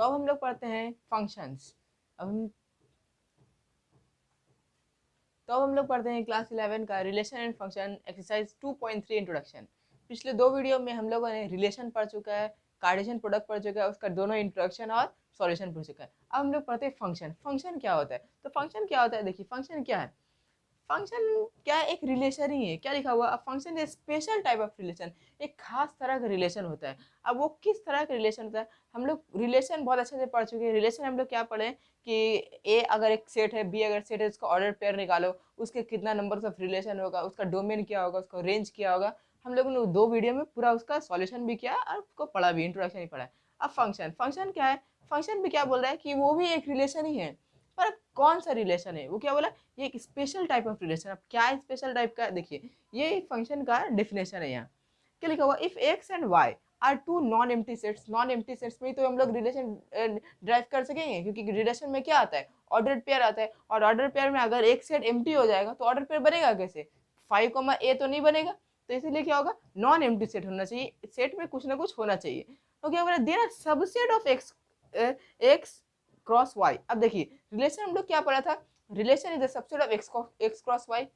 अब हम लोग पढ़ते हैं फंक्शंस। अब हम लोग पढ़ते हैं क्लास 11 का relation and function exercise 2.3 introduction. पिछले दो वीडियो में हम लोगों ने रिलेशन पढ़ चुका है, कार्टेशियन प्रोडक्ट पढ़ चुका है, उसका दोनों इंट्रोडक्शन और सॉल्यूशन पढ़ चुका है। अब हम लोग पढ़ते हैं फंक्शन। फंक्शन क्या होता है? तो फंक्शन क्या होता है, देखिए फंक्शन क्या है। फंक्शन क्या है? एक रिलेशन ही है। क्या लिखा हुआ? अब function is special type of relation, एक खास तरह का रिलेशन होता है। अब वो किस तरह का रिलेशन होता है? हम लोग रिलेशन बहुत अच्छे से पढ़ चुके हैं। रिलेशन हम लोग क्या पढ़े कि ए अगर एक सेट है, बी अगर सेट है, उसका ऑर्डर पेयर निकालो, उसके कितना नंबर ऑफ रिलेशन होगा, उसका डोमेन क्या होगा, उसका रेंज क्या होगा। हम लोगों ने दो वीडियो में पूरा उसका सॉल्यूशन भी किया और उसको पढ़ा भी, इंट्रोडक्शन ही पढ़ा है। अब फंक्शन, फंक्शन क्या है? फंक्शन भी क्या बोल रहा है कि वो भी एक रिलेशन ही है, पर कौन सा रिलेशन है? वो क्या बोला? ये एक स्पेशल टाइप ऑफ रिलेशन। अब क्या स्पेशल टाइप का? देखिए ये फंक्शन का डेफिनेशन है। यहाँ क्या लिखा हुआ? If x and y are two non empty sets, non empty sets में तो हम लोग रिलेशन ड्राइव कर सकेंगे, क्योंकि रिलेशन में क्या आता है? ऑर्डर पेयर आता है, और ऑर्डर पेयर में अगर एक सेट एम्प्टी हो जाएगा तो ऑर्डर पेयर बनेगा कैसे? 5, A तो नहीं बनेगा। तो इसीलिए क्या होगा? नॉन एम्प्टी सेट होना चाहिए, सेट में कुछ ना कुछ होना चाहिए। तो क्या बोला? There are subset of x x cross y. अब देखिए रिलेशन हम लोग क्या पढ़ा था? Relation is the subset of x cross y,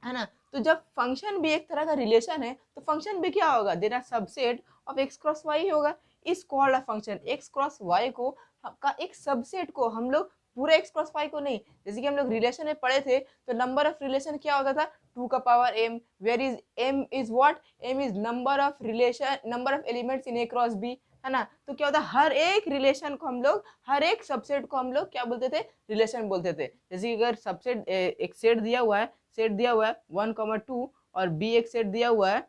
है ना? तो जब फंक्शन भी एक तरह का रिलेशन है तो फंक्शन भी क्या होगा? देना subset of x cross Y होगा। Is called a function. X cross Y को का एक सबसेट को हम लोग, पूरे एक्स क्रॉस वाई को नहीं। जैसे कि हम लोग रिलेशन में पढ़े थे तो नंबर ऑफ रिलेशन क्या होता था? 2 का power m, where is m is what? m is number of relation, number of elements in a cross b, है ना? तो क्या होता है? हर एक रिलेशन को हम लोग, हर एक सबसेट को हम लोग क्या बोलते थे? रिलेशन बोलते थे। जैसे कि अगर सबसेट एक सेट दिया हुआ है, सेट दिया हुआ है 1, 2 और बी एक सेट दिया हुआ है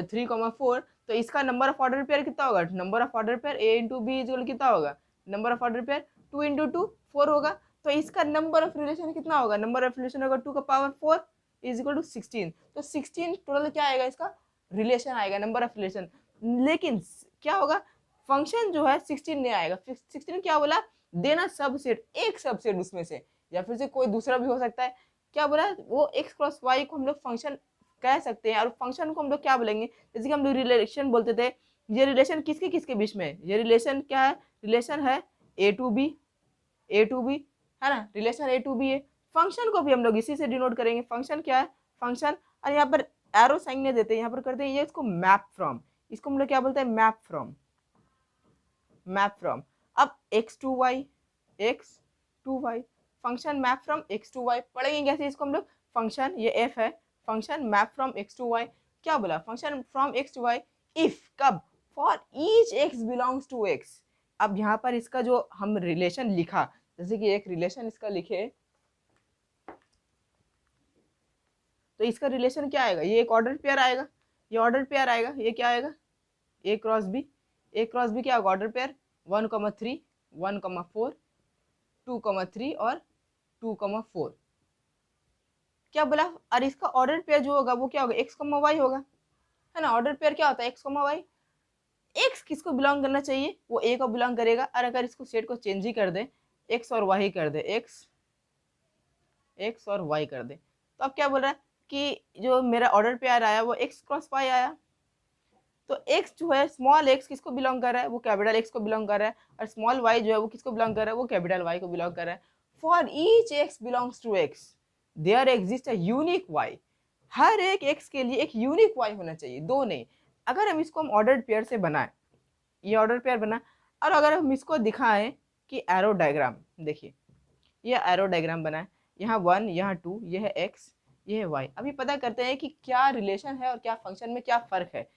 3, 4, तो इसका नंबर ऑफ ऑर्डर पेयर कितना होगा? Number of order pair a into b is कितना होगा? नंबर ऑफ ऑर्डर पेयर 2 × 2 4 होगा। तो इसका नंबर ऑफ रिलेशन कितना होगा? नंबर ऑफ रिलेशन होगा 2 का पावर 4 इज इक्वल टू 16। तो 16 टोटल क्या आएगा? इसका रिलेशन आएगा, नंबर ऑफ रिलेशन। लेकिन क्या होगा? फंक्शन जो है 16 नहीं आएगा। 16 क्या बोला? देना सबसेट, एक सबसेट उसमें से, या फिर से कोई दूसरा भी हो सकता है। क्या बोला? वो एक्स क्रॉस वाई को हम लोग फंक्शन कह सकते हैं, और फंक्शन को हम लोग क्या बोलेंगे? जैसे कि हम लोग रिलेशन बोलते थे। ये रिलेशन किसके किसके बीच में है? ये रिलेशन क्या है? रिलेशन है A to B, A to B, है ना? रिलेशन ए टू बी है। फंक्शन को भी हम लोग इसी से डिनोट करेंगे। फंक्शन क्या है? फंक्शन, और यहाँ पर एरो साइन नहीं देते, यहाँ पर करते हैं ये इसको मैप फ्रॉम। इसको हम लोग क्या बोलते हैं? Map from, map from. अब x2y, x2y, function map from x2y पढ़ेंगे कैसे इसको हम लोग? फंक्शन ये f है, फंक्शन मैप फ्रॉम x2y। क्या बोला? फंक्शन फ्रॉम x2y इफ, कब? For each x belongs to x। अब यहाँ पर इसका जो हम रिलेशन लिखा, जैसे कि एक रिलेशन इसका लिखे, तो इसका रिलेशन क्या आएगा? ये एक ऑर्डर पेयर आएगा, ये ऑर्डर पेयर आएगा, ये क्या आएगा? ए क्रॉस बी। ए क्रॉस बी क्या होगा? ऑर्डर पेयर 1, 3, 1, 4, 2, 3 और 2, 4। क्या बोला? और इसका ऑर्डर पेयर जो होगा वो क्या होगा? x, y होगा, है ना? ऑर्डर पेयर क्या होता है? x, y। x किसको बिलोंग करना चाहिए? वो a को बिलोंग करेगा। और अगर इसको सेट को चेंज ही कर दे, x और y कर दे, x और y कर दे, तो अब क्या बोल रहा है कि जो मेरा ऑर्डर पेयर आया वो x क्रॉस y आया। तो x जो है, स्मॉल x किसको बिलोंग कर रहा है? वो कैपिटल x को बिलोंग कर रहा है। और स्मॉल y जो है वो किसको बिलोंग कर रहा है? वो कैपिटल y को बिलोंग कर रहा है। For each x belongs to x there exist a unique y। हर एक x के लिए एक यूनिक y होना चाहिए, दो नहीं। अगर हम इसको हम ऑर्डर पेयर से बनाएं, ये ऑर्डर पेयर बना, और अगर हम इसको दिखाएं कि एरो डायग्राम, देखिए ये एरो डायग्राम बना है, यहाँ 1, यहाँ 2, ये है x, ये है y। अभी पता करते हैं कि क्या रिलेशन है और क्या फंक्शन में क्या फर्क है।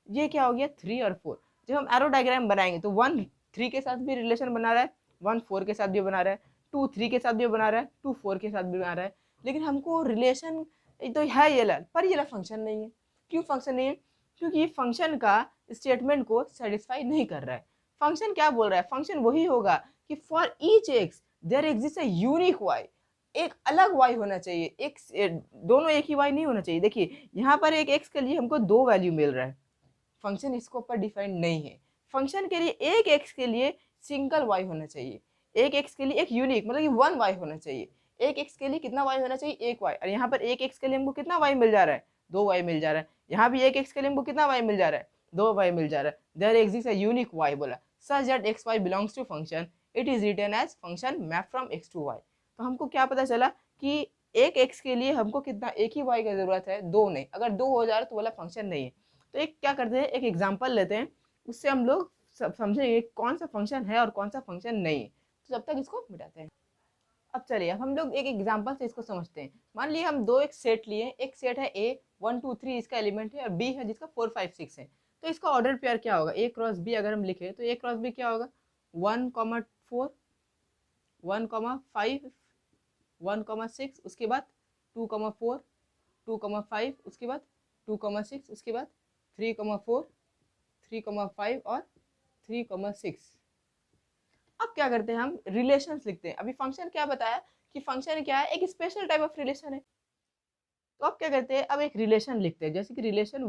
ये क्या हो गया? 3 और 4। जब हम एरो डायग्राम बनाएंगे तो 1 3 के साथ भी रिलेशन बना रहा है, 1 4 के साथ भी बना रहा है, 2 3 के साथ भी बना रहा है, 2 4 के साथ भी बना रहा है। लेकिन हमको रिलेशन तो है ये ला, पर ये ला फंक्शन नहीं है। क्यों फंक्शन नहीं है? क्योंकि ये फंक्शन का स्टेटमेंट को सेटिस्फाई नहीं कर रहा है। फंक्शन क्या बोल रहा है? फंक्शन वही होगा कि for each x there exist a unique y. एक अलग y होना चाहिए, एक दोनों एक ही y नहीं होना चाहिए। देखिए यहाँ पर एक x के लिए हमको 2 वैल्यू मिल रहा है, फंक्शन इसको ऊपर डिफाइंड नहीं है। फंक्शन के लिए एक x के लिए सिंगल y होना चाहिए, एक x के लिए एक यूनिक, मतलब कि 1 y होना चाहिए। एक x के लिए कितना y होना चाहिए? एक y। और यहाँ पर एक x के लिए हमको कितना y मिल जा रहा है? 2 y मिल जा रहा है। यहाँ भी एक x के लिए हमको कितना y मिल जा रहा है? 2 y मिल जा रहा है। There exist a unique y बोला, such that x y belongs to function, it is written as function map from x to y। तो हमको क्या पता चला कि एक x के लिए हमको कितना, एक ही y की ज़रूरत है, दो नहीं। अगर दो हो जा रहा तो वाला फंक्शन नहीं है। तो एक क्या करते हैं, एक एग्जाम्पल लेते हैं, उससे हम लोग समझेंगे कौन सा फंक्शन है और कौन सा फंक्शन नहीं है। तो जब तक इसको मिटाते हैं। अब चलिए, अब हम लोग एक एग्जांपल से इसको समझते हैं। मान लिया हम दो एक सेट लिए, एक सेट है ए 1 2 3 इसका एलिमेंट है, और बी है जिसका 4 5 6 है। तो इसका ऑर्डर पेयर क्या होगा, ए क्रॉस बी अगर हम लिखे तो ए क्रॉस बी क्या होगा, 1,4 1,5 1,6, उसके बाद 2,4 2,5, उसके बाद 2,6, उसके बाद 3,4 3,5 और 3,6। अब क्या करते हैं, हम रिलेशंस लिखते हैं। अभी फंक्शन क्या बताया कि फंक्शन क्या है, एक स्पेशल टाइप ऑफ रिलेशन है। तो अब क्या करते हैं, अब एक रिलेशन लिखते हैं, जैसे कि रिलेशन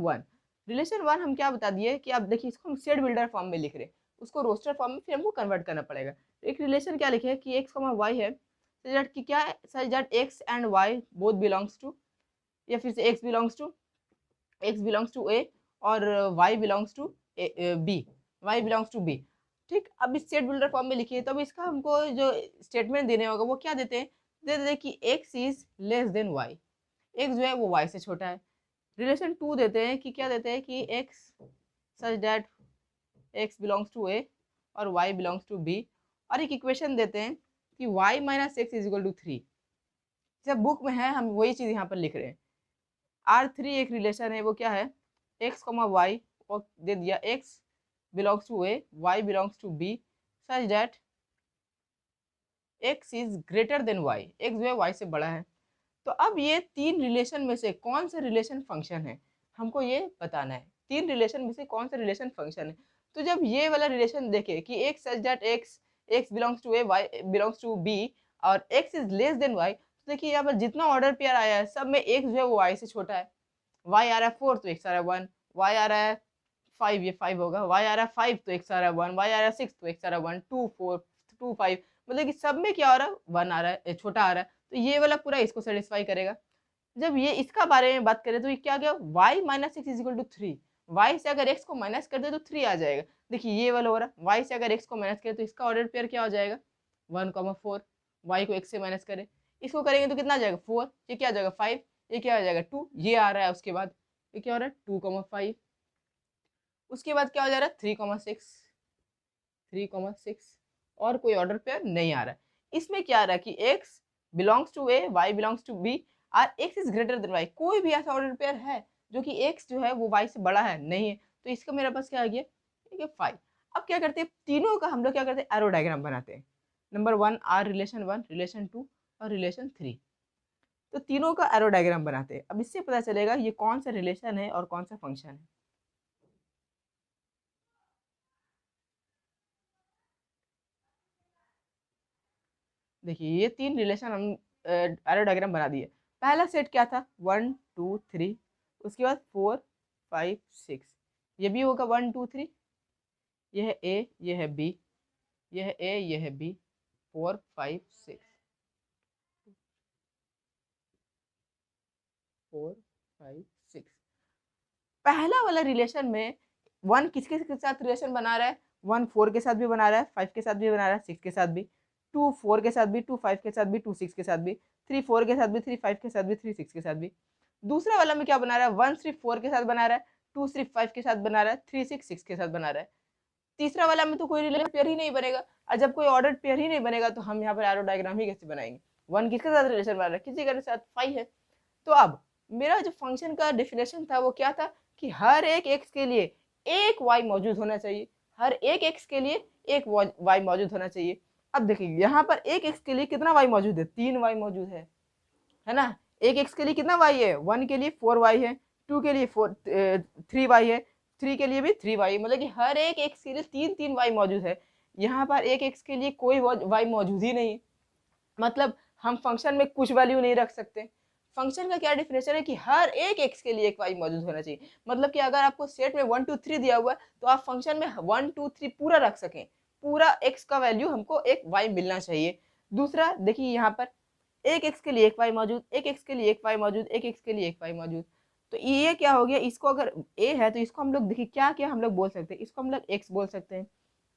वन हम क्या बता दिए कि अब देखिए इसको हम सेट बिल्डर फॉर्म में लिख रहे हैं, उसको रोस्टर फॉर्म में फिर हमको कन्वर्ट करना पड़ेगा। एक रिलेशन क्या लिखे कि एक्स वाई है, सच दैट कि क्या है, such that x and y both belongs to, या फिर से एक्स बिलोंग्स टू ए और वाई बिलोंग्स टू बी। ठीक, अब इस सेट बिल्डर फॉर्म में लिखिए। तो अब इसका हमको जो स्टेटमेंट देने होगा वो क्या देते हैं, दे देते हैं कि x is less than y, x जो है वो y से छोटा है। रिलेशन टू देते हैं कि क्या देते हैं कि x such that x belongs to a और y बिलोंग्स टू b, और एक इक्वेशन देते हैं कि y minus x is equal to 3। जब बुक में है हम वही चीज़ यहाँ पर लिख रहे हैं। R3 एक रिलेशन है, वो क्या है, x, y, और दे दिया x belongs to A, y belongs to B, such that x is greater than y, x जो है y से बड़ा है। तो अब ये तीन रिलेशन में से कौन सा रिलेशन फंक्शन है, हमको ये बताना है। तीन रिलेशन में से कौन सा रिलेशन फंक्शन है। तो जब ये वाला रिलेशन देखे कि x such that x belongs to A, y belongs to B और x is less than y, तो देखिए यहाँ पर जितना ऑर्डर पेयर आया है सब में x जो है वो y से छोटा है। y आ रहा है 4 तो x आ रहा है 1, y आ रहा है 5, ये 5 होगा, y आ रहा है 5 तो x आ रहा है 1, y आ रहा है 6 तो x आ रहा है 1, 2 4 2 5, मतलब कि सब में क्या आ रहा है, 1 आ रहा है, छोटा आ रहा है। तो ये वाला पूरा इसको सेटिस्फाई करेगा। जब ये इसका बारे में बात करें तो ये क्या गया, y minus x is equal to 3, y से अगर x को माइनस कर दे तो 3 आ जाएगा। देखिए ये वाला हो रहा, y से अगर x को माइनस करे तो इसका ऑर्डर पेयर क्या हो जाएगा, 1,4, y को x से माइनस करे, इसको करेंगे तो कितना आ जाएगा 4, ये क्या आ जाएगा 5, ये क्या आ जाएगा 2, ये आ रहा है। उसके बाद ये क्या हो रहा है 2,5, उसके बाद क्या हो जा रहा है 3,6 और कोई ऑर्डर पेयर नहीं आ रहा है। इसमें क्या आ रहा है कि x belongs to a, y belongs to b और x is greater than y। कोई भी ऐसा ऑर्डर पेयर है जो कि x जो है वो y से बड़ा है, नहीं है। तो इसका मेरे पास क्या आ गया, ठीक है 5। अब क्या करते हैं, तीनों का हम लोग क्या करते हैं, एरो डायग्राम बनाते हैं। नंबर 1 आर रिलेशन 1, रिलेशन 2 और रिलेशन 3। तो तीनों का एरो डायग्राम बनाते हैं। अब इससे पता चलेगा ये कौन सा रिलेशन है और कौन सा फंक्शन है। देखिए ये तीन रिलेशन हम एरो डायग्राम बना दिए। पहला सेट क्या था 1 2 3, उसके बाद 4 5 6, ये भी होगा 1 2 3, ये है ए, ये है बी, ये है ए, ये है बी, 4 5 6 4 5 6। पहला वाला रिलेशन में 1 किसके साथ रिलेशन बना रहा है, 1 4 के साथ भी बना रहा है, 5 के साथ भी बना रहा है, 6 के साथ भी, 2 4 के साथ भी, 2 5 के साथ भी, 2 6 के साथ भी, 3 4 के साथ भी, 3 5 के साथ भी, 3 6 के साथ भी। दूसरा वाला में क्या बना रहा है, 1 सिर्फ 4 के साथ बना रहा है, 2 सिर्फ 5 के साथ बना रहा है, 3 6 6 के साथ बना रहा है। तीसरा वाला में तो कोई रिलेशन पेयर ही नहीं बनेगा, और जब कोई ऑर्डर पेयर ही नहीं बनेगा तो हम यहाँ पर एरो डायग्राम ही कैसे बनाएंगे। 1 किसके साथ रिलेशन बना रहा है, किसी के साथ 5 है। तो अब मेरा जो फंक्शन का डेफिनेशन था वो क्या था कि हर एक x के लिए एक y मौजूद होना चाहिए, हर एक x के लिए एक y मौजूद होना चाहिए। अब देखिए यहाँ पर एक x के लिए कितना y मौजूद है, 3 y मौजूद है ना। एक x के लिए कितना y है, 1 के लिए 4y है, 2 के लिए 3y है, 3 के लिए भी 3y, मतलब कि हर एक x के लिए 3 y मौजूद है। यहाँ पर एक x के लिए कोई y मौजूद ही नहीं, मतलब हम फंक्शन में कुछ वैल्यू नहीं रख सकते। फंक्शन का क्या डिफिनेशन है कि हर एक x के लिए एक y मौजूद होना चाहिए, मतलब कि अगर आपको सेट में 1 2 3 दिया हुआ है तो आप फंक्शन में 1 2 3 पूरा रख सकें, पूरा x का वैल्यू हमको एक y मिलना चाहिए। दूसरा देखिए यहाँ पर एक x के लिए एक y मौजूद, एक x के लिए एक y मौजूद, एक x के लिए एक y मौजूद। तो ये क्या हो गया, इसको अगर a है तो इसको हम लोग देखिए क्या क्या हम लोग बोल सकते हैं, इसको हम लोग x बोल सकते हैं,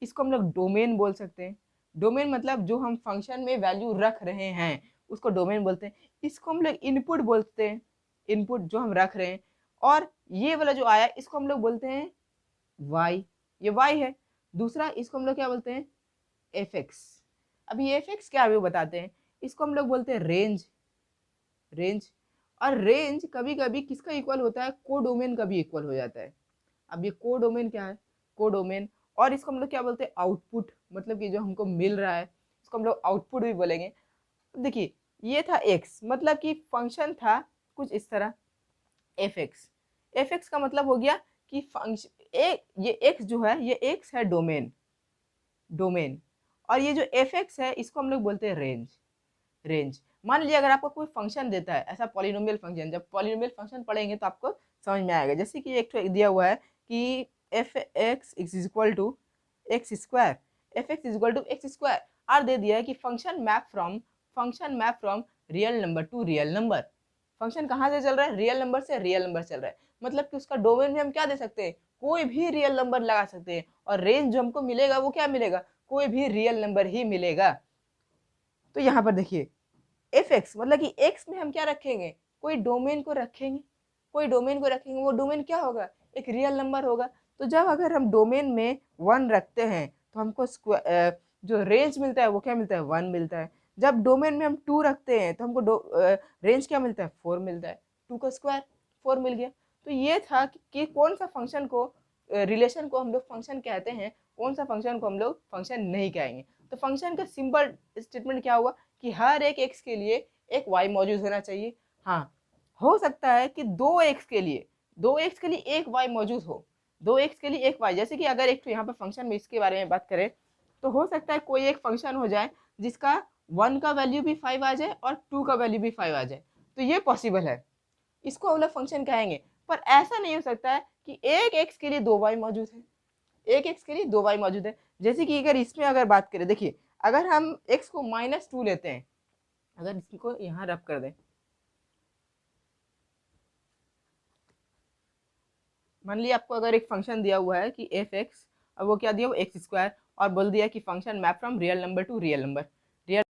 इसको हम लोग डोमेन बोल सकते हैं। डोमेन मतलब जो हम फंक्शन में वैल्यू रख रहे हैं उसको डोमेन बोलते हैं। इसको हम लोग इनपुट बोलते हैं, इनपुट जो हम रख रहे हैं। और ये वाला जो आया इसको हम लोग बोलते हैं वाई, ये वाई है। दूसरा इसको हम लोग क्या बोलते हैं, एफ एक्स। अभी एफ एक्स क्या है वो बताते हैं। इसको हम लोग बोलते हैं रेंज, रेंज। और रेंज कभी कभी किसका इक्वल होता है, कोडोमेन का भी इक्वल हो जाता है। अब ये कोडोमेन क्या है, कोडोमेन। और इसको हम लोग क्या बोलते हैं, आउटपुट, मतलब कि जो हमको मिल रहा है इसको हम लोग आउटपुट भी बोलेंगे। देखिए ये था एक्स, मतलब कि फंक्शन था कुछ इस तरह एफ एक्स। एफ एक्स का मतलब हो गया कि फंक्शन ये एक्स जो है ये एक्स है डोमेन, डोमेन। और ये जो एफ एक्स है इसको हम लोग बोलते हैं रेंज, रेंज। मान लीजिए अगर आपको कोई फंक्शन देता है ऐसा पॉलिनोमियल फंक्शन, जब पॉलिनोमियल फंक्शन पढ़ेंगे तो आपको समझ में आएगा। जैसे कि एक तो दिया हुआ है कि f x is equal to x square, f x is equal to x square. और दे दिया है कि function map from real number to real number. Function कहाँ से चल रहा है, रियल नंबर से रियल नंबर चल रहा है। मतलब कि उसका डोमेन में हम क्या दे सकते हैं, कोई भी रियल नंबर लगा सकते हैं। और रेंज जो हमको मिलेगा वो क्या मिलेगा, कोई भी रियल नंबर ही मिलेगा। तो यहाँ पर देखिए एफ एक्स मतलब कि एक्स में हम क्या रखेंगे, कोई डोमेन को रखेंगे, कोई डोमेन को रखेंगे। वो डोमेन क्या होगा, एक रियल नंबर होगा। तो जब अगर हम डोमेन में 1 रखते हैं तो हमको जो रेंज मिलता है वो क्या मिलता है, 1 मिलता है। जब डोमेन में हम 2 रखते हैं तो हमको रेंज क्या मिलता है, 4 मिलता है। 2 का स्क्वायर 4 मिल गया। तो ये था कि कौन सा फंक्शन को, रिलेशन को हम लोग फंक्शन कहते हैं, कौन सा फंक्शन को हम लोग फंक्शन नहीं कहेंगे। तो फंक्शन का सिंपल स्टेटमेंट क्या हुआ कि हर एक एक्स के लिए एक वाई मौजूद होना चाहिए। हाँ, हो सकता है कि 2x के लिए, 2x के लिए एक वाई मौजूद हो, 2x के लिए एक वाई। जैसे कि अगर एक तो यहाँ पर फंक्शन में इसके बारे में बात करें तो हो सकता है कोई एक फंक्शन हो जाए जिसका 1 का वैल्यू भी 5 आ जाए और 2 का वैल्यू भी 5 आ जाए। तो ये पॉसिबल है, इसको हम लोग फंक्शन कहेंगे। पर ऐसा नहीं हो सकता है कि एक एक्स के लिए 2 वाई मौजूद है, एक एक्स के लिए 2 वाई मौजूद है। जैसे कि अगर इसमें अगर बात करें, देखिए अगर हम एक्स को -2 लेते हैं, अगर इसको यहाँ रब कर दें, मान लिया आपको अगर एक फंक्शन दिया हुआ है कि एफ एक्स, और वो क्या दिया, वो एक्स स्क्वायर, और बोल दिया कि function map from real number to real number, real.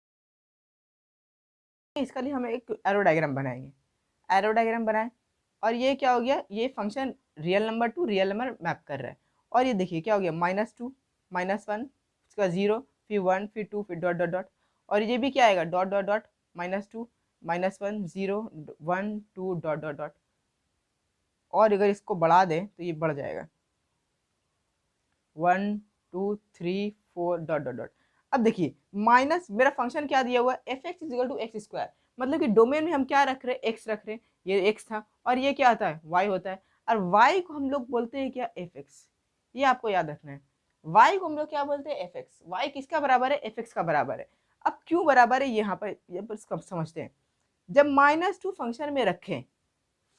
इसका लिए हम एक एरो डायग्राम बनाएंगे, एरो डायग्राम बनाए। और ये क्या हो गया, ये function real number to real number map कर रहा है। और ये देखिए क्या हो गया, -2 -1, इसका 0, फिर 1, फिर 2, फिर डॉट डॉट डॉट। और ये भी क्या आएगा, dot dot dot, -2 -1 0 1 2 dot dot dot. और अगर इसको बढ़ा दें तो ये बढ़ जाएगा 1 2 3 4 डॉट डॉट डॉट। अब देखिए माइनस, मेरा फंक्शन क्या दिया हुआ है, f x is equal to x square. मतलब कि डोमेन में हम क्या रख रहे हैं, एक्स रख रहे हैं, ये एक्स था और ये क्या आता है, वाई होता है। और वाई को हम लोग बोलते हैं क्या, एफ एक्स। ये आपको याद रखना है, वाई को हम लोग क्या बोलते हैं, एफ एक्स। वाई किसका बराबर है, एफ एक्स का बराबर है। अब क्यों बराबर है, यहाँ पर समझते हैं। जब -2 फंक्शन में रखें,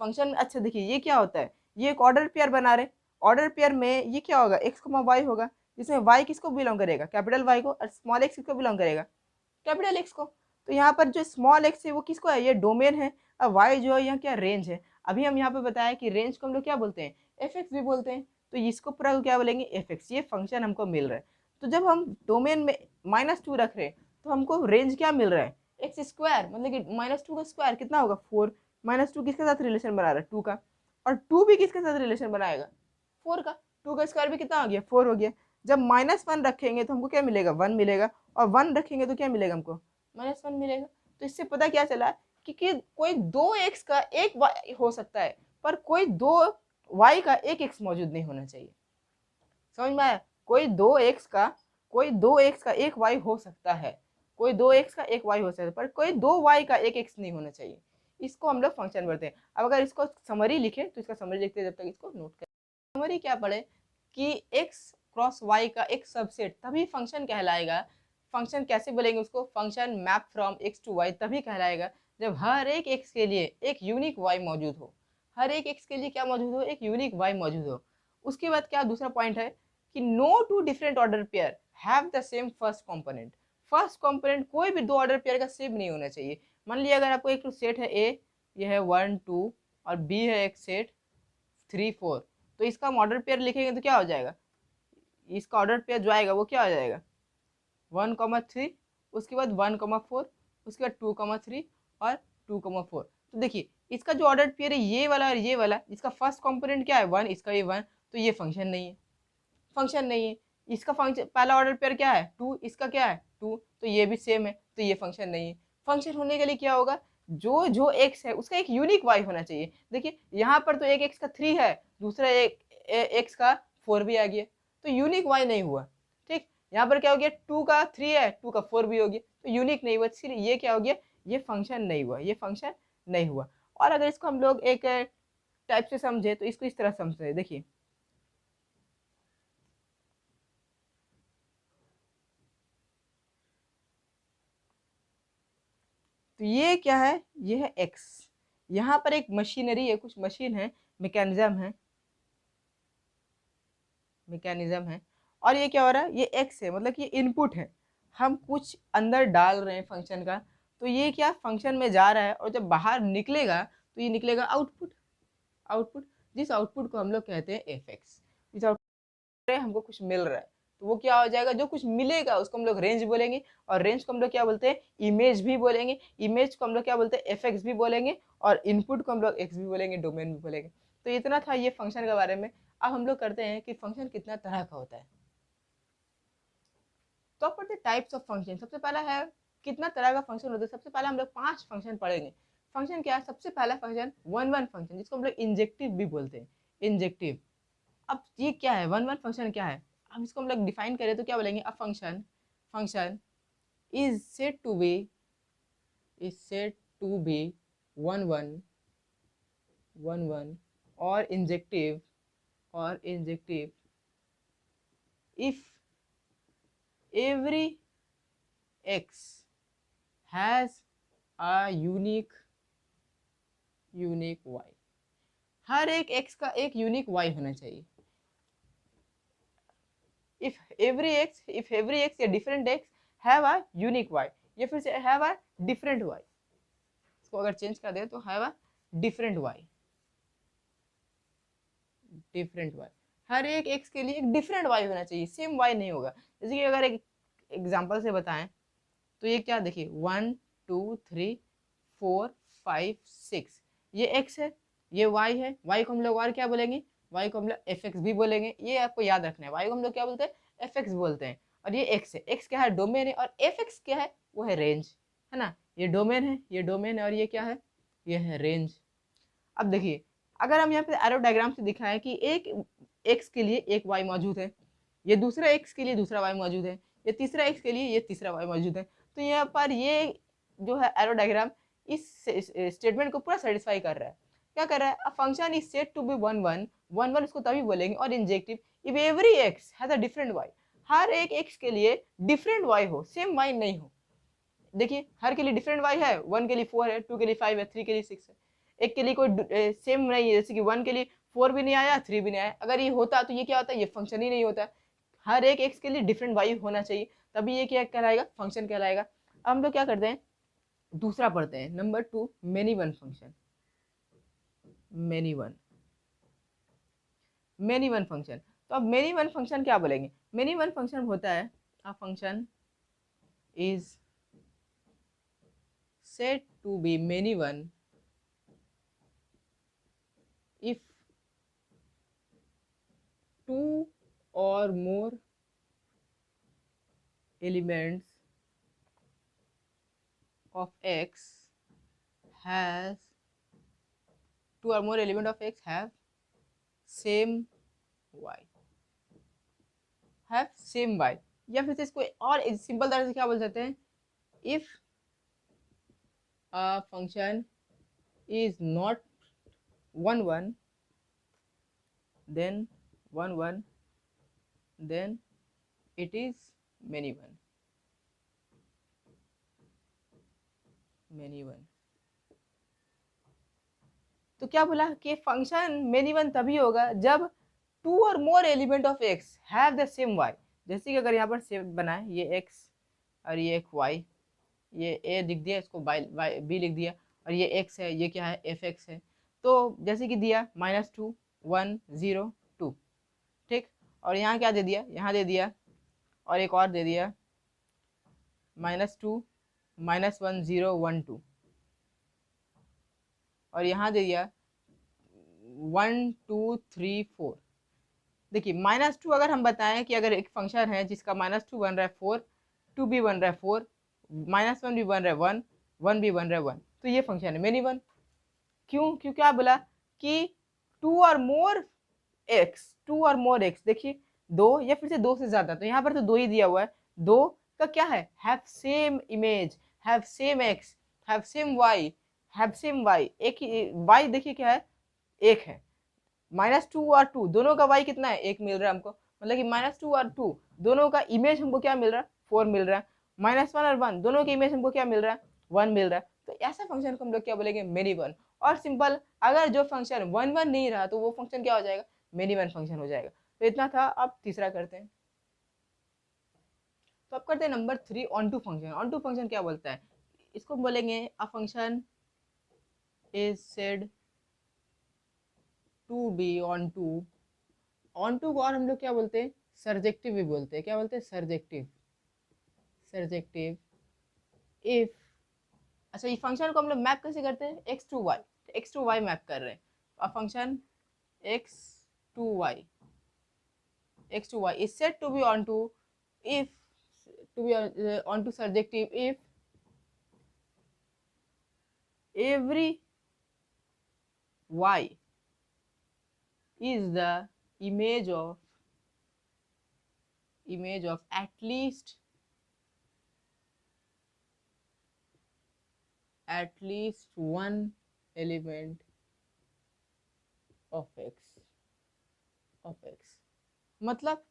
फंक्शन में, अच्छा देखिए ये क्या होता है, ये एक ऑर्डर पेयर बना रहे। ऑर्डर पेयर में ये क्या होगा, एक्स वाई होगा, जिसमें वाई किसको बिलोंग करेगा, कैपिटल वाई को, और स्मॉल एक्स किसको बिलोंग करेगा, कैपिटल एक्स को। तो यहाँ पर जो स्मॉल एक्स है वो किसको है, ये डोमेन है। और वाई जो है यहाँ क्या, रेंज है। अभी हम यहाँ पे बताया कि रेंज को हम लोग क्या बोलते हैं, एफ एक्स भी बोलते हैं। तो इसको पूरा क्या बोलेंगे, एफ एक्स। ये फंक्शन हमको मिल रहा है। तो जब हम डोमेन में -2 रख रहे हैं तो हमको रेंज क्या मिल रहा है, एक्स स्क्वायर। मतलब कि -2 का स्क्वायर कितना होगा, 4। -2 किसके साथ रिलेशन बना रहा है, 2 का। और 2 भी किसके साथ रिलेशन बनाएगा, 4 का। 2 का स्क्वायर भी कितना हो गया, 4 हो गया। जब -1 रखेंगे तो हमको क्या मिलेगा, 1 मिलेगा। और 1 रखेंगे तो क्या मिलेगा हमको, -1 मिलेगा। तो इससे पता क्या चला कि कोई 2x का एक y हो सकता है, पर कोई 2y का एक x मौजूद नहीं होना चाहिए। समझ में आया, कोई 2x का एक y हो सकता है, कोई 2x का एक y हो सकता है, पर कोई 2y का एक x नहीं होना चाहिए। इसको हम लोग फंक्शन बोलते हैं। अब अगर इसको समरी लिखे तो इसका समरी लिखते हैं, जब तक इसको नोट करें। समरी क्या पढ़े कि x क्रॉस y का एक सबसेट तभी फंक्शन कहलाएगा। फंक्शन कैसे बोलेंगे उसको, function map from x to y तभी कहलाएगा जब हर एक x के लिए एक यूनिक y मौजूद हो। हर एक x के लिए क्या मौजूद हो, एक यूनिक y मौजूद हो। उसके बाद क्या दूसरा पॉइंट है कि no two different order pair have the same first component. First component कोई भी 2 ऑर्डर पेयर का सेम नहीं होना चाहिए। मान लिया अगर आपको एक सेट है ए, ये है 1 2, और बी है एक सेट 3 4, तो इसका हम ऑर्डर पेयर लिखेंगे तो क्या हो जाएगा, इसका ऑर्डर पेयर जो आएगा वो क्या आ जाएगा 1,3, उसके बाद 1,4, उसके बाद 2,3 और 2,4। तो देखिए इसका जो ऑर्डर पेयर है ये वाला और ये वाला, इसका फर्स्ट कंपोनेंट क्या है 1, इसका ये 1, तो ये फंक्शन नहीं है, फंक्शन नहीं है। इसका फंक्शन पहला ऑर्डर पेयर क्या है 2, इसका क्या है 2, तो ये भी सेम है, तो ये फंक्शन नहीं है। फंक्शन होने के लिए क्या होगा, जो जो एक्स है उसका एक यूनिक वाई होना चाहिए। देखिए यहाँ पर तो एक एक्स का 3 है, दूसरा एक एक्स का 4 भी आ गया, तो यूनिक वाई नहीं हुआ। ठीक, यहाँ पर क्या हो गया 2 का 3 है, 2 का 4 भी हो गया, तो यूनिक नहीं हुआ, इसलिए ये क्या हो गया, ये फंक्शन नहीं हुआ, ये फंक्शन नहीं हुआ। और अगर इसको हम लोग एक टाइप से समझे तो इसको इस तरह समझे, देखिए तो ये क्या है, ये है एक्स, यहाँ पर एक मशीनरी है, कुछ मशीन है, मैकेनिज्म है, मैकेनिज्म है, और ये क्या हो रहा है, ये एक्स है, मतलब कि ये इनपुट है, हम कुछ अंदर डाल रहे हैं फंक्शन का, तो ये क्या फंक्शन में जा रहा है, और जब बाहर निकलेगा तो ये निकलेगा आउटपुट, आउटपुट, जिस आउटपुट को हम लोग कहते हैं एफ एक्स। जिस आउटपुट हमको कुछ मिल रहा है तो वो क्या हो जाएगा, जो कुछ मिलेगा उसको हम लोग रेंज बोलेंगे, और रेंज को हम लोग क्या बोलते हैं, इमेज भी बोलेंगे, इमेज को हम लोग क्या बोलते हैं, एफ एक्स भी बोलेंगे, और इनपुट को हम लोग एक्स भी बोलेंगे, डोमेन भी बोलेंगे। तो इतना था ये फंक्शन के बारे में। अब हम लोग करते हैं कि फंक्शन कितना तरह का होता है। तो पढ़ते टाइप्स ऑफ फंक्शन। सबसे पहला है कितना तरह का फंक्शन होता है। सबसे पहले हम लोग 5 फंक्शन पढ़ेंगे। फंक्शन क्या है, सबसे पहला फंक्शन वन वन फंक्शन, जिसको हम लोग इंजेक्टिव भी बोलते हैं, इंजेक्टिव। अब ये क्या है, वन वन फंक्शन क्या है, अब इसको हम लोग डिफाइन करें तो क्या बोलेंगे, a function, function is said to be, is said to be one one, one one और इंजेक्टिव, और injective if every x has a unique y, हर एक x का एक यूनिक y होना चाहिए। if every x या different x have a unique y, या फिर से have a different y, इसको अगर चेंज कर दे तो have a different y, different y, हर एक x के लिए एक डिफरेंट y होना चाहिए, सेम y नहीं होगा। जैसे कि अगर एक एग्जांपल से बताएं तो ये क्या, देखिए 1 2 3 4 5 6, ये x है, ये y है, y को हम लोग और क्या बोलेंगे, y को हम लोग एफ एक्स भी बोलेंगे, ये आपको याद रखना है, y को हम लोग क्या बोलते हैं, एफ एक्स बोलते हैं। और ये x है, x क्या है, डोमेन है, और एफ एक्स क्या है, वो है रेंज, है ना, ये डोमेन है, ये डोमेन है, और ये क्या है, ये है रेंज। अब देखिए अगर हम यहाँ पे एरो डायग्राम से दिखाएं कि एक x के लिए एक y मौजूद है, ये दूसरा x के लिए दूसरा y मौजूद है, ये तीसरा x के लिए ये तीसरा y मौजूद है, तो यहाँ पर ये जो है एरो डायग्राम इस स्टेटमेंट को पूरा सेटिस्फाई कर रहा है। क्या कर रहा है, a function is said to be one one, one one उसको तभी बोलेंगे, और injective if every x has a different y, हर एक x के लिए डिफरेंट y हो, सेम y नहीं हो। देखिए हर के लिए डिफरेंट y है, 1 के लिए 4 है, 2 के लिए 5 है, 3 के लिए 6 है, एक के लिए कोई सेम नहीं है, जैसे कि 1 के लिए 4 भी नहीं आया, 3 भी नहीं आया। अगर ये होता तो ये क्या होता है, ये फंक्शन ही नहीं होता। हर एक x के लिए डिफरेंट y होना चाहिए, तभी ये क्या कहलाएगा, फंक्शन कहलाएगा। अब हम लोग क्या करते हैं, दूसरा पढ़ते हैं, number 2 many one function, many one, many one function. तो अब मेनी वन फंक्शन क्या बोलेंगे, मेनी वन फंक्शन होता है a function is said to be many one if two or more elements of x has, two or more element of x have same y, have same y, या फिर से इसको और simple तरह से क्या बोल सकते हैं, if a function is not one one then one one then it is many one, many one। तो क्या बोला कि फंक्शन मेनी वन तभी होगा जब टू और more element of x have the same y. जैसे कि अगर यहाँ पर सेम बनाए, ये एक्स और ये एक वाई, ये ए लिख दिया, इसको वाई बी लिख दिया, और ये एक्स है, ये क्या है, एफ एक्स है। तो जैसे कि दिया -2 1 0 2, ठीक, और यहाँ क्या दे दिया, यहाँ दे दिया और एक और दे दिया -2 -1 0 1 2 और यहाँ दे दिया 1 2 3 4। देखिए -2 अगर हम बताएं कि अगर एक फंक्शन है जिसका -2 बन रहा है 4, 2 भी बन रहा है 4, -1 भी बन रहा है 1, 1 भी बन रहा है 1, तो ये फंक्शन है मेनी वन। क्यों? क्यों क्या बोला कि 2 और मोर एक्स, 2 और मोर एक्स, देखिए 2 या फिर से 2 से ज्यादा, तो यहाँ पर तो 2 ही दिया हुआ है। 2 का क्या है, have same image, have same x, have same y, have same y, एक ही वाई देखिए क्या है, एक है। -2 और 2 दोनों का वाई कितना है, एक मिल रहा है हमको, मतलब कि -2 और 2 दोनों का इमेज हमको क्या मिल रहा है, 4 मिल रहा है। -1 और 1 दोनों के इमेज हमको क्या मिल रहा है, 1 मिल रहा है। तो ऐसा फंक्शन को हम लोग क्या बोलेंगे, मेनी वन। और सिंपल, अगर जो फंक्शन 1 1 नहीं रहा तो वो फंक्शन क्या हो जाएगा, मेनी वन फंक्शन हो जाएगा। तो इतना था। अब तीसरा करते हैं। तो अब करते हैं number 3, onto function. Onto function क्या बोलता है, इसको बोलेंगे a function is said to be onto. Onto को और हम लोग क्या बोलते हैं, सर्जेक्टिव भी बोलते हैं। क्या बोलते हैं, सर्जेक्टिव। सर्जेक्टिव इफ, अच्छा ये फंक्शन को हम लोग मैप कैसे करते हैं, x to y, x to y map कर रहे हैं। A function x to y, x to y is said to be onto if to be onto surjective if every y is the image of at least one element of x। मतलब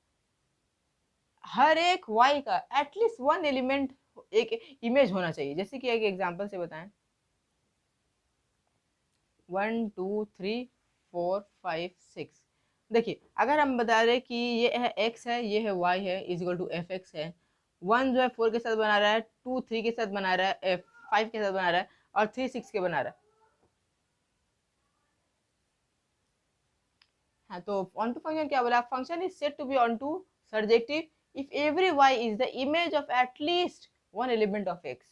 हर एक y का at least one element, एक image होना चाहिए। जैसे कि एक example से बताएं, 1 2 3 4 5 6। देखिए अगर हम बता रहे कि ये है x है, ये है y है, is equal to f x है। 1 जो है 4 के साथ बना रहा है, 2 3 के साथ बना रहा है, 5 के साथ बना रहा है, और 3 6 के बना रहा है। हाँ, तो ऑन टू फंक्शन क्या बोला, function is said to be onto surjective if every y is the image of at least one element of x.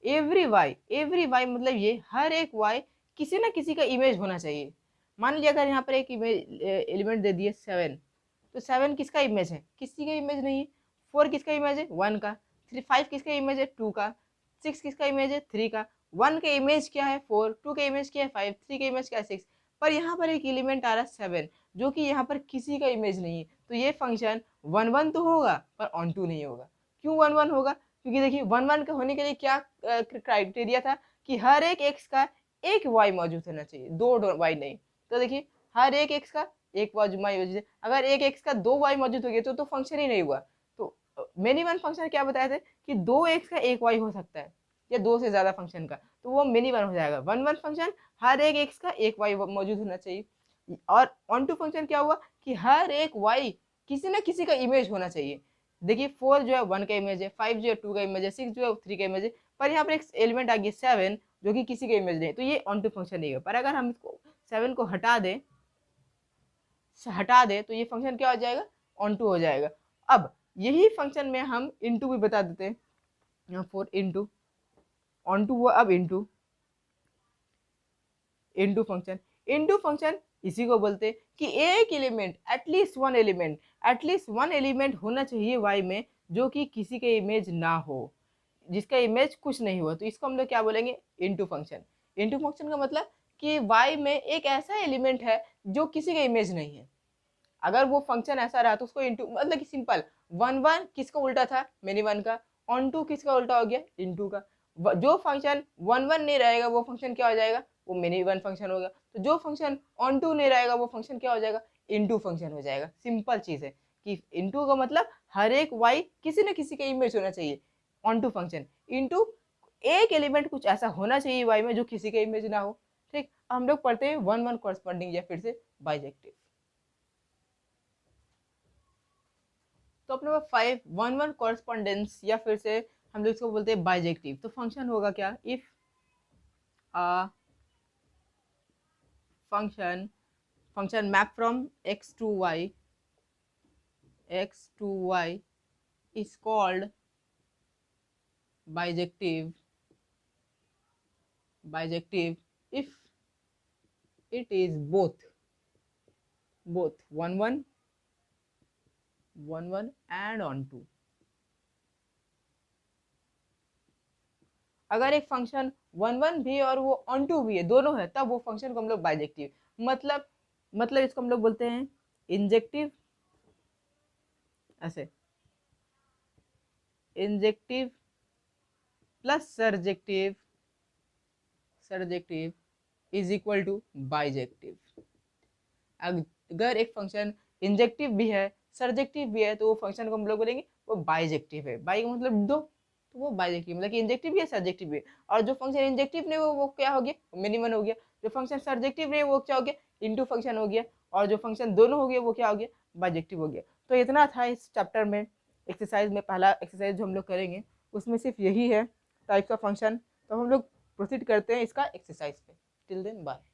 Every y मतलब ये हर एक वाई किसी ना किसी का इमेज होना चाहिए। मान लीजिए अगर यहाँ पर एक इमेज एलिमेंट दे दिए 7, तो 7 किसका इमेज है, किसी का इमेज नहीं है। 4 किसका इमेज है, 1 का। 5 किसका इमेज है, 2 का। 6 किसका इमेज है, 3 का। 1 का इमेज क्या है, 4। 2 का इमेज क्या है, 5। 3 का इमेज क्या है, 6। पर यहाँ पर एक एलिमेंट आ रहा है 7, जो कि यहाँ पर किसी का इमेज नहीं है। तो ये फंक्शन 1 1 तो होगा पर ऑन टू नहीं होगा। क्यों 1 1 होगा, क्योंकि देखिए 1 1 का होने के लिए क्या क्राइटेरिया था कि हर एक एक्स का एक वाई मौजूद होना चाहिए, दो वाई नहीं। तो देखिए हर एक एक्स का एक वाई मौजूद है। अगर एक एक्स का दो वाई मौजूद हो गया तो फंक्शन ही नहीं हुआ। तो मेनी वन फंक्शन क्या बताए थे कि दो एक्स का एक वाई हो सकता है, या दो से ज्यादा फंक्शन का, तो वो मिनी वन हो जाएगा। 1 1 फंक्शन हर एक एक्स का एक वाई मौजूद होना चाहिए। और ऑन टू फंक्शन क्या हुआ कि हर एक वाई किसी ना किसी का इमेज होना चाहिए। देखिए 4 जो है 1 का इमेज है, 5 जो है 2 का इमेज है, 6 जो है 3 का इमेज है, पर यहाँ पर एक एलिमेंट आ गया 7 जो कि किसी का इमेज नहीं है, तो ये ऑन टू फंक्शन नहीं है। पर अगर हम इसको 7 को हटा दें तो ये फंक्शन क्या हो जाएगा, ऑन टू हो जाएगा। अब यही फंक्शन में हम इनटू भी बता देते हैं, यहाँ 4 इंटू ऑन टू हुआ, अब इंटू इनटू फंक्शन इसी को बोलते कि एक एलिमेंट एटलीस्ट वन एलिमेंट होना चाहिए वाई में जो कि किसी के इमेज ना हो, जिसका इमेज कुछ नहीं हुआ, तो इसको हम लोग क्या बोलेंगे, इनटू फंक्शन। इनटू फंक्शन का मतलब कि वाई में एक ऐसा एलिमेंट है जो किसी का इमेज नहीं है। अगर वो फंक्शन ऐसा रहा तो उसको इनटू, मतलब कि सिंपल 1 1 किसका उल्टा था, मेनी वन का। ऑन टू किसका उल्टा हो गया, इनटू का। जो फंक्शन 1 1 नहीं रहेगा वो फंक्शन क्या हो जाएगा, वो मिनी वन फंक्शन होगा। तो जो फंक्शन ऑन टू नहीं रहेगा वो फंक्शन क्या हो जाएगा, इनटू फंक्शन हो जाएगा। सिंपल चीज है कि इनटू का मतलब हर एक वाई किसी न किसी का इमेज होना चाहिए। ऑन टू फंक्शन इनटू एक एलिमेंट कुछ ऐसा होना चाहिए वाई में जो किसी का इमेज ना हो। ठीक, हम लोग पढ़ते हैं 1 1 कॉरस्पॉन्डिंग या फिर से बाइजेक्टिव। तो अपने पास 5 1 1 कॉरस्पॉन्डेंस या फिर से हम लोग इसको बोलते हैं बाइजेक्टिव। तो फंक्शन होगा क्या, if a function map from x to y x to y is called bijective if it is both 1 1 and on 2। अगर एक फंक्शन 1 1 भी और वो ऑन 2 भी है, दोनों है, तब वो फंक्शन को हम लोग बाइजेक्टिव, मतलब इसको हम लोग बोलते हैं इंजेक्टिव, ऐसे injective plus surjective is equal to bijective. अगर एक फंक्शन इंजेक्टिव भी है सरजेक्टिव भी है तो वो फंक्शन को हम लोग बोलेंगे वो बाइजेक्टिव है। बाई का मतलब दो, तो वो बाइजेक्टिव मतलब कि इंजेक्टिव भी है सरजेक्टिव भी है। और जो फंक्शन इंजेक्टिव नहीं वो क्या हो गया, मिनिमम हो गया। जो फंक्शन सरजेक्टिव नहीं वो क्या हो गया, इनटू फंक्शन हो गया। और जो फंक्शन दोनों हो गए वो क्या हो गया, बाइजेक्टिव हो गया। तो इतना था इस चैप्टर में। एक्सरसाइज में पहला एक्सरसाइज जो हम लोग करेंगे उसमें सिर्फ यही है टाइप्स ऑफ फंक्शन। तो हम लोग प्रोसीड करते हैं इसका एक्सरसाइज पे। Till then bye.